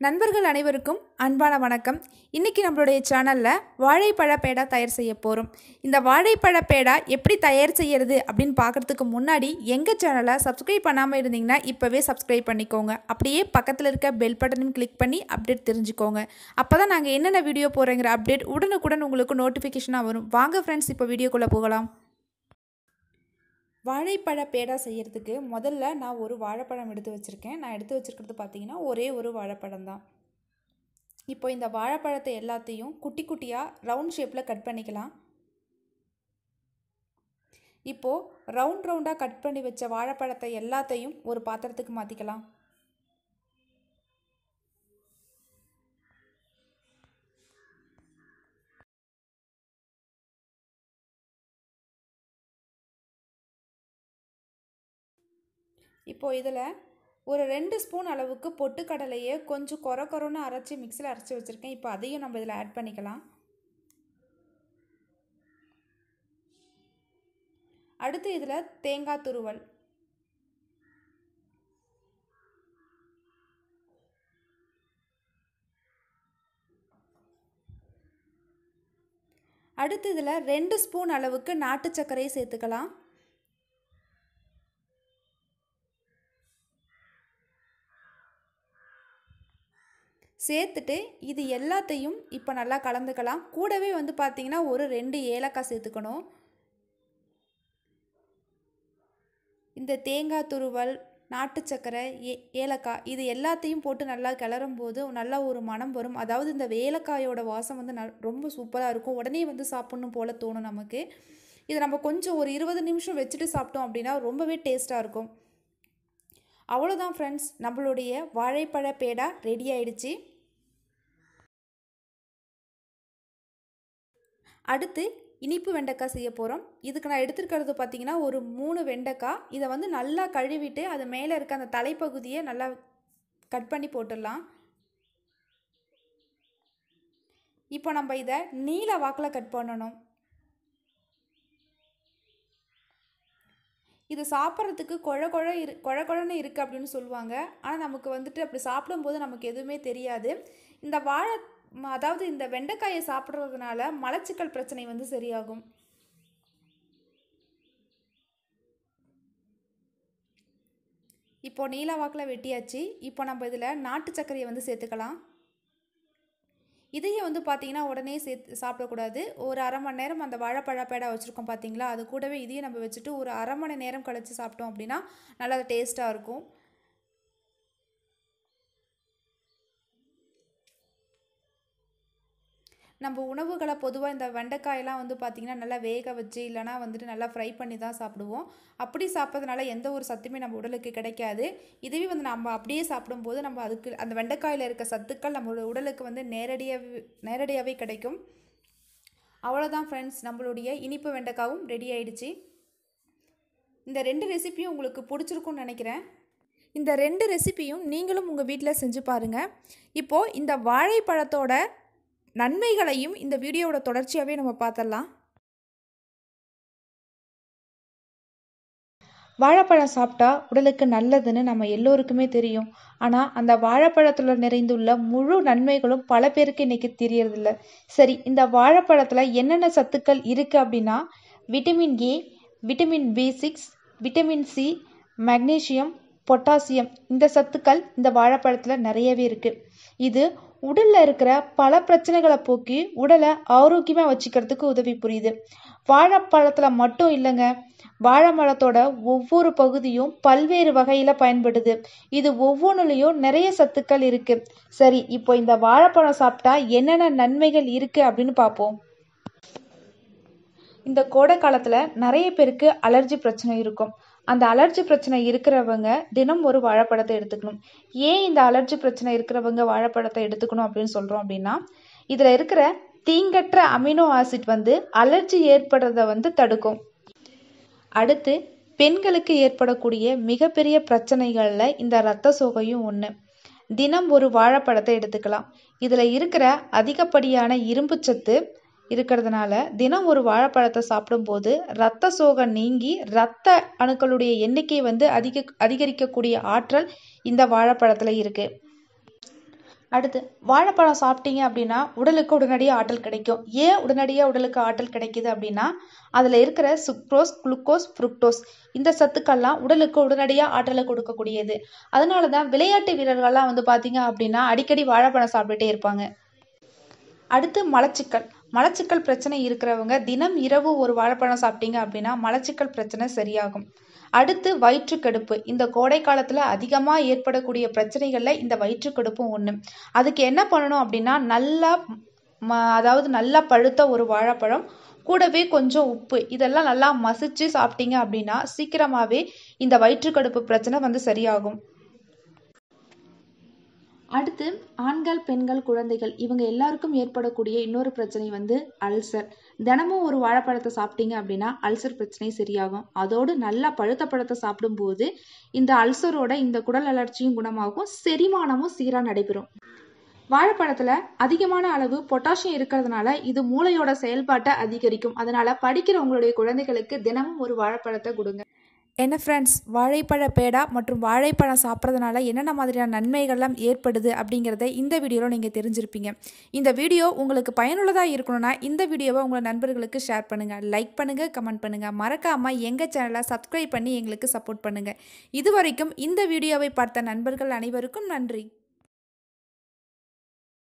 நண்பர்கள் அனைவருக்கும் அன்பான வணக்கம். இன்றைக்கி நம்மளுடைய சேனலில் வாழைப்பழ பேடா தயார் செய்ய போகிறோம். இந்த வாழைப்பழ பேடா எப்படி தயார் செய்கிறது அப்படின்னு பார்க்குறதுக்கு முன்னாடி எங்கள் சேனலை சப்ஸ்கிரைப் பண்ணாமல் இருந்தீங்கன்னா இப்போவே சப்ஸ்கிரைப் பண்ணிக்கோங்க. அப்படியே பக்கத்தில் இருக்க பெல் பட்டனையும் கிளிக் பண்ணி அப்டேட் தெரிஞ்சுக்கோங்க. அப்போ தான் நாங்கள் என்னென்ன வீடியோ போகிறோங்கிற அப்டேட் உடனுக்குடன் உங்களுக்கு நோட்டிஃபிகேஷனாக வரும். வாங்க ஃப்ரெண்ட்ஸ், இப்போ வீடியோக்குள்ளே போகலாம். வாழைப்பழ பேடா செய்கிறதுக்கு முதல்ல நான் ஒரு வாழைப்பழம் எடுத்து வச்சுருக்கேன். நான் எடுத்து வச்சுருக்கிறது பார்த்திங்கன்னா ஒரே ஒரு வாழைப்பழம் தான். இப்போ இந்த வாழைப்பழத்தை எல்லாத்தையும் குட்டி குட்டியாக ரவுண்ட் ஷேப்பில் கட் பண்ணிக்கலாம். இப்போது ரவுண்டாக கட் பண்ணி வச்ச வாழைப்பழத்தை எல்லாத்தையும் ஒரு பாத்திரத்துக்கு மாற்றிக்கலாம். இப்போது இதில் ஒரு 2 ஸ்பூன் அளவுக்கு பொட்டுக்கடலையை கொஞ்சம் கொரன்னு அரைச்சி மிக்சியில் அரைச்சி வச்சுருக்கேன். இப்போ அதையும் நம்ம இதில் ஆட் பண்ணிக்கலாம். அடுத்து இதில் தேங்காய் துருவல், அடுத்து இதில் 2 ஸ்பூன் அளவுக்கு நாட்டு சர்க்கரையை சேர்த்துக்கலாம். சேர்த்துட்டு இது எல்லாத்தையும் இப்போ நல்லா கலந்துக்கலாம். கூடவே பார்த்திங்கன்னா ஒரு 2 ஏலக்காய் சேர்த்துக்கணும். இந்த தேங்காய் துருவல், நாட்டு சர்க்கரை, ஏலக்காய் இது எல்லாத்தையும் போட்டு நல்லா கிளறும் போது நல்லா ஒரு மணம் வரும். அதாவது இந்த ஏலக்காயோட வாசம் ரொம்ப சூப்பராக இருக்கும். உடனே சாப்பிடணும் போல் தோணும் நமக்கு. இது நம்ம கொஞ்சம் ஒரு 20 நிமிஷம் வச்சுட்டு சாப்பிட்டோம் அப்படின்னா ரொம்பவே டேஸ்ட்டாக இருக்கும். அவ்வளோதான் ஃப்ரெண்ட்ஸ், நம்மளுடைய வாழைப்பழ பேடா ரெடி ஆயிடுச்சு. அடுத்து இனிப்பு வெண்டைக்காய் செய்ய போகிறோம். இதுக்கு நான் எடுத்துருக்கிறது பார்த்திங்கன்னா ஒரு 3 வெண்டைக்காய். இதை நல்லா கழுவிட்டு அது மேலே இருக்க அந்த தலைப்பகுதியை நல்லா கட் பண்ணி போட்டுடலாம். இப்போ நம்ம இதை நீல வாக்கில் கட் பண்ணணும். இது சாப்பிட்றதுக்கு குழன்னு இருக்குது அப்படின்னு சொல்லுவாங்க. ஆனால் நமக்கு அப்படி சாப்பிடும்போது நமக்கு எதுவுமே தெரியாது. இந்த வெண்டைக்காயை சாப்பிட்றதுனால மலச்சிக்கல் பிரச்சனை சரியாகும். இப்போ நீல வாக்கில் வெட்டியாச்சு. இப்போ நம்ம இதில் நாட்டு சர்க்கரையை சேர்த்துக்கலாம். இதையும் பார்த்திங்கன்னா உடனே சாப்பிடக்கூடாது. ஒரு அரை மணி நேரம் அந்த வாழைப்பழ பேடா வச்சுருக்கோம் பார்த்திங்களா, அது கூடவே இதையும் நம்ம வச்சுட்டு ஒரு அரை மணி நேரம் கழித்து சாப்பிட்டோம் அப்படின்னா நல்லா டேஸ்ட்டாக இருக்கும். நம்ம உணவுகளை பொதுவாக இந்த வெண்டைக்காயெல்லாம் பார்த்திங்கன்னா நல்லா வேக வச்சு இல்லைனா நல்லா ஃப்ரை பண்ணி தான் சாப்பிடுவோம். அப்படி சாப்பிட்றதுனால எந்த ஒரு சத்துமே நம்ம உடலுக்கு கிடைக்காது. இதுவே நம்ம அப்படியே சாப்பிடும்போது நம்ம அதுக்கு அந்த வெண்டைக்காயில் இருக்க சத்துக்கள் நம்மளோட உடலுக்கு நேரடியாகவே கிடைக்கும். அவ்வளோதான் ஃப்ரெண்ட்ஸ், நம்மளுடைய இனிப்பு வெண்டைக்காவும் ரெடி ஆயிடுச்சு. இந்த 2 ரெசிபியும் உங்களுக்கு பிடிச்சிருக்குன்னு நினைக்கிறேன். இந்த 2 ரெசிபியும் நீங்களும் உங்கள் வீட்டில் செஞ்சு பாருங்கள். இப்போது இந்த வாழைப்பழத்தோட நன்மைகளையும் இந்த வீடியோவோட தொடர்ச்சியாகவே நம்ம பார்த்துடலாம். வாழைப்பழம் சாப்பிட்டா உடலுக்கு நல்லதுன்னு நம்ம எல்லோருக்குமே தெரியும். ஆனால் அந்த வாழைப்பழத்தில் நிறைந்துள்ள முழு நன்மைகளும் பல பேருக்கு இன்றைக்கி தெரியறதில்ல. சரி, இந்த வாழைப்பழத்தில் என்னென்ன சத்துக்கள் இருக்குது அப்படின்னா vitamin A, vitamin B6, vitamin C, magnesium, potassium, இந்த சத்துக்கள் இந்த வாழைப்பழத்தில் நிறையவே இருக்குது. இது உடலில் இருக்கிற பல பிரச்சனைகளை போக்கி உடலை ஆரோக்கியமாக வச்சுக்கிறதுக்கு உதவி புரியுது. வாழைப்பழத்தில் மட்டும் இல்லைங்க, வாழை மரத்தோட ஒவ்வொரு பகுதியும் பல்வேறு வகையில் பயன்படுது. இது ஒவ்வொன்றுலேயும் நிறைய சத்துக்கள் இருக்குது. சரி, இப்போ இந்த வாழைப்பழம் சாப்பிட்டா என்னென்ன நன்மைகள் இருக்குது அப்படின்னு பார்ப்போம். இந்த கோடை காலத்தில் நிறைய பேருக்கு அலர்ஜி பிரச்சனை இருக்கும். அந்த அலர்ஜி பிரச்சனை இருக்கிறவங்க தினம் ஒரு வாழைப்பழத்தை எடுத்துக்கணும். ஏன் இந்த அலர்ஜி பிரச்சனை இருக்கிறவங்க வாழைப்பழத்தை எடுத்துக்கணும் அப்படின்னு சொல்கிறோம் அப்படின்னா, இதில் இருக்கிற தீங்கற்ற அமினோ ஆசிட் அலர்ஜி ஏற்படுறதை தடுக்கும். அடுத்து பெண்களுக்கு ஏற்படக்கூடிய மிகப்பெரிய பிரச்சனைகளில் இந்த இரத்த சோகையும் ஒன்று. தினம் ஒரு வாழைப்பழத்தை எடுத்துக்கலாம். இதில் இருக்கிற அதிகப்படியான இரும்பு சத்து இருக்கிறதுனால தினம் ஒரு வாழைப்பழத்தை சாப்பிடும்போது இரத்த சோகை நீங்கி இரத்த அணுக்களுடைய எண்ணிக்கை அதிகரிக்கக்கூடிய ஆற்றல் இந்த வாழைப்பழத்தில் இருக்குது. அடுத்து வாழைப்பழம் சாப்பிட்டீங்க அப்படின்னா உடலுக்கு உடனடியாக ஆற்றல் கிடைக்கும். ஏன் உடனடியாக உடலுக்கு ஆற்றல் கிடைக்குது அப்படின்னா அதில் இருக்கிற சுக்ரோஸ், குளுக்கோஸ், ஃப்ருக்டோஸ் இந்த சத்துக்கள்லாம் உடலுக்கு உடனடியாக ஆற்றலை கொடுக்கக்கூடியது. அதனால தான் விளையாட்டு வீரர்கள்லாம் வந்து பார்த்தீங்க அப்படின்னா அடிக்கடி வாழைப்பழம் சாப்பிட்டுட்டே இருப்பாங்க. அடுத்து மலச்சிக்கல். மலச்சிக்கல் பிரச்சனை இருக்கிறவங்க தினம் இரவு ஒரு வாழைப்பழம் சாப்பிட்டீங்க அப்படின்னா மலச்சிக்கல் பிரச்சனை சரியாகும். அடுத்து வயிற்றுக்கடுப்பு. இந்த கோடை காலத்தில் அதிகமாக ஏற்படக்கூடிய பிரச்சனைகளில் இந்த வயிற்றுக்கடுப்பும் ஒன்று. அதுக்கு என்ன பண்ணணும் அப்படின்னா நல்லா அதாவது நல்லா பழுத்த ஒரு வாழைப்பழம் கூடவே கொஞ்சம் உப்பு இதெல்லாம் நல்லா மசிச்சு சாப்பிட்டீங்க அப்படின்னா சீக்கிரமாகவே இந்த வயிற்றுக்கடுப்பு பிரச்சனை வந்து சரியாகும். அடுத்து ஆண்கள், பெண்கள், குழந்தைகள் இவங்க எல்லாருக்கும் ஏற்படக்கூடிய இன்னொரு பிரச்சனை வந்து அல்சர். தினமும் ஒரு வாழைப்பழத்தை சாப்பிட்டீங்க அப்படின்னா அல்சர் பிரச்சனை சரியாகும். அதோடு நல்லா பழுத்த பழத்தை சாப்பிடும்போது இந்த அல்சரோட இந்த குடல் அலர்ச்சியும் குணமாகும், செரிமானமும் சீராக நடைபெறும். வாழைப்பழத்துல அதிகமான அளவு பொட்டாசியம் இருக்கிறதுனால இது மூளையோட செயல்பாட்டை அதிகரிக்கும். அதனால படிக்கிற உங்களுடைய குழந்தைகளுக்கு தினமும் ஒரு வாழைப்பழத்தை கொடுங்க. என்ன ஃப்ரெண்ட்ஸ், வாழைப்பழ பேடா மற்றும் வாழைப்பழம் சாப்பிட்றதுனால என்னென்ன மாதிரியான நன்மைகள்லாம் ஏற்படுது அப்படிங்கிறத இந்த வீடியோவில் நீங்கள் தெரிஞ்சிருப்பீங்க. இந்த வீடியோ உங்களுக்கு பயனுள்ளதாக இருக்கணும்னா இந்த வீடியோவை உங்கள் நண்பர்களுக்கு ஷேர் பண்ணுங்கள், லைக் பண்ணுங்கள், கமெண்ட் பண்ணுங்கள். மறக்காமல் எங்கள் சேனலை சப்ஸ்கிரைப் பண்ணி எங்களுக்கு சப்போர்ட் பண்ணுங்கள். இதுவரைக்கும் இந்த வீடியோவை பார்த்த நண்பர்கள் அனைவருக்கும் நன்றி.